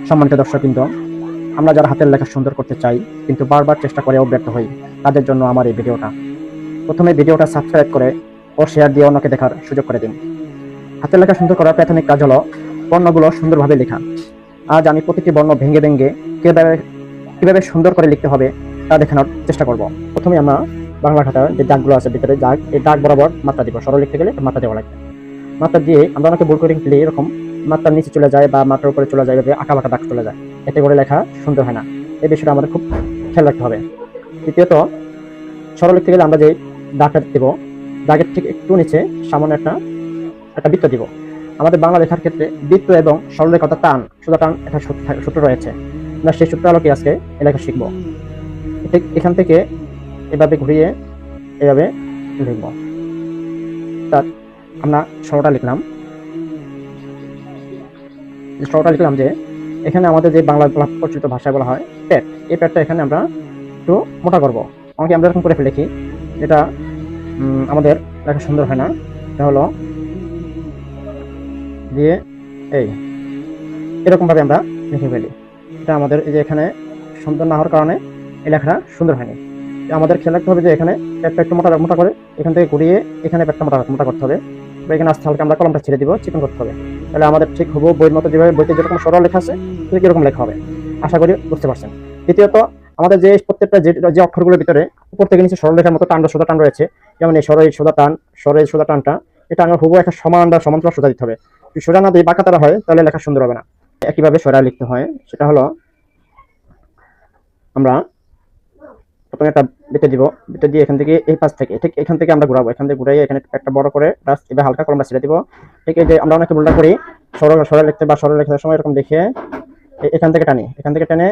সম্মানিত দর্শকবৃন্দ, আমরা যারা হাতের লেখা সুন্দর করতে চাই কিন্তু বারবার চেষ্টা করেও ব্যর্থ হই, তাদের জন্য আমার এই ভিডিওটা। প্রথমে ভিডিওটা সাবস্ক্রাইব করে ও শেয়ার দিয়ে অন্যকে দেখার সুযোগ করে দিন। হাতের লেখা সুন্দর করার প্রাথমিক কাজ হলো বর্ণগুলো সুন্দরভাবে লেখা। আজ আমি প্রতিটি বর্ণ ভেঙে ভেঙে কিভাবে সুন্দর করে লিখতে হবে তা দেখানোর চেষ্টা করব। প্রথমে আমরা বাংলা খাতার যে দাগগুলো আছে ভিতরে দাগ, এই দাগ বরাবর মাত্রা দিব। সরল লিখতে গেলে মাত্রা দেওয়া লাগবে। মাত্রা দিয়ে আমরা অনেকে ভুল করে লিখলে এরকম মাত্রার নিচে চলে যায় বা মাত্রার উপরে চলে যায়, আঁকা বাঁকা দাগ চলে যায়, এতে করে লেখা সুন্দর হয় না। এই বিষয়টা আমাদের খুব খেয়াল রাখতে হবে। দ্বিতীয়ত, সরল লিখতে গেলে আমরা যে দাগটা দেবো, দাগের ঠিক একটু নিচে সামান্য একটা বৃত্ত দিব। আমাদের বাংলা লেখার ক্ষেত্রে বৃত্ত এবং সরল লেখা টান, সোজা টান একটা সূত্র রয়েছে। আমরা সেই সূত্র আলোকে আজকে এই লেখা শিখবো। ঠিক এখান থেকে এভাবে ঘুরিয়ে এভাবে লিখবো। তার আমরা সরলটা লিখলাম যে এখানে আমাদের যে বাংলা প্রচলিত ভাষায় বলা হয় প্যাট, এই প্যাটটা এখানে আমরা একটু মোটা করবো। অনেকে আমরা এরকম করে লিখি, এটা আমাদের লেখা সুন্দর হয় না। এটা হলো দিয়ে এরকম ভাবে আমরা লিখে ফেলি। এটা আমাদের এই যে এখানে সুন্দর না হওয়ার কারণে এই লেখাটা সুন্দর হয়নি। আমাদের খেয়াল রাখতে হবে যে এখানে প্যাটটা একটু মোটা করে এখান থেকে ঘুরিয়ে এখানে প্যাটটা মোটা করতে হবে। এখানে আস্তে হালকা আমরা কলমটা ছেড়ে দিব, চিকন করতে হবে। তাহলে আমাদের ঠিক হবো বইয়ের মতো, যেভাবে বইতে যেরকম সরল লেখা আছে ঠিক এরকম লেখা হবে। আশা করি বুঝতে পারছেন। দ্বিতীয়ত, আমাদের যে প্রত্যেকটা যে অক্ষরগুলোর ভিতরে উপর থেকে নিচে সরল লেখার মতো সোজা টান রয়েছে, যেমন এই সোজা টানটা এটা আমরা হুবহু একটা সমান বা সমান্তরাল সোজা দিতে হবে। যদি সোজা না দিয়ে বাঁকা তারা হয় তাহলে লেখা সুন্দর হবে না। একইভাবে সরা লিখতে হয়। সেটা হলো আমরা প্রথমে একটা বেটে দিব, বেটে দিয়ে এখান থেকে এই পাশ থেকে ঠিক এখান থেকে আমরা ঘুরাবো। এখান থেকে ঘুরাই এখানে একটা বড় করে এবার হালকা কলমটা ছেড়ে দিব। ঠিক এই যে আমরা অনেকে ভুলটা করি, সরল লিখতে বা সরল লেখার সময় এরকম দেখে এখান থেকে টেনে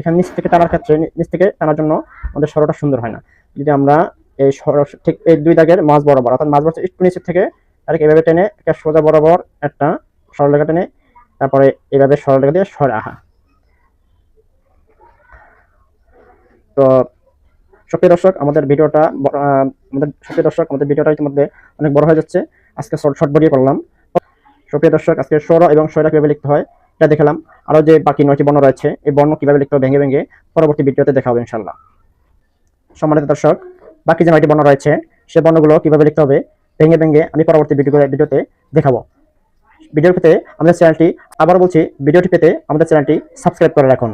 এখানে নিচ থেকে টানার ক্ষেত্রে নিচ থেকে টানার জন্য আমাদের সরলটা সুন্দর হয় না। যদি আমরা এই ঠিক এই দুই দাগের মাঝ বরাবর, অর্থাৎ মাঝ বরাবর একটু নিচের থেকে আর এভাবে টেনে সোজা বরাবর একটা সরলরেখা টেনে তারপরে এভাবে সরলরেখা দিয়ে সরাহা। তো সুপ্রিয় দর্শক, আমাদের ভিডিওটা ইতিমধ্যে অনেক বড় হয়ে যাচ্ছে। আজকে শর্ট ভিডিও করলাম। সুপ্রিয় দর্শক, আজকে স্বর এবং স্বরা কিভাবে লিখতে হয় এটা দেখালাম। আরো যে বাকি 9টি বর্ণ রয়েছে, এই বর্ণ কিভাবে লিখতে হবে ভেঙে ভেঙে পরবর্তী ভিডিওতে দেখা হবে ইনশাআল্লাহ। সম্মানিত দর্শক, বাকি যে 9টি বর্ণ রয়েছে সেই বর্ণগুলো কিভাবে লিখতে হবে ভেঙে ভেঙে আমি পরবর্তী ভিডিওতে দেখাবো। ভিডিওর পেতে আমাদের চ্যানেলটি, আবার বলছি, ভিডিওটি পেতে আমাদের চ্যানেলটি সাবস্ক্রাইব করে রাখুন।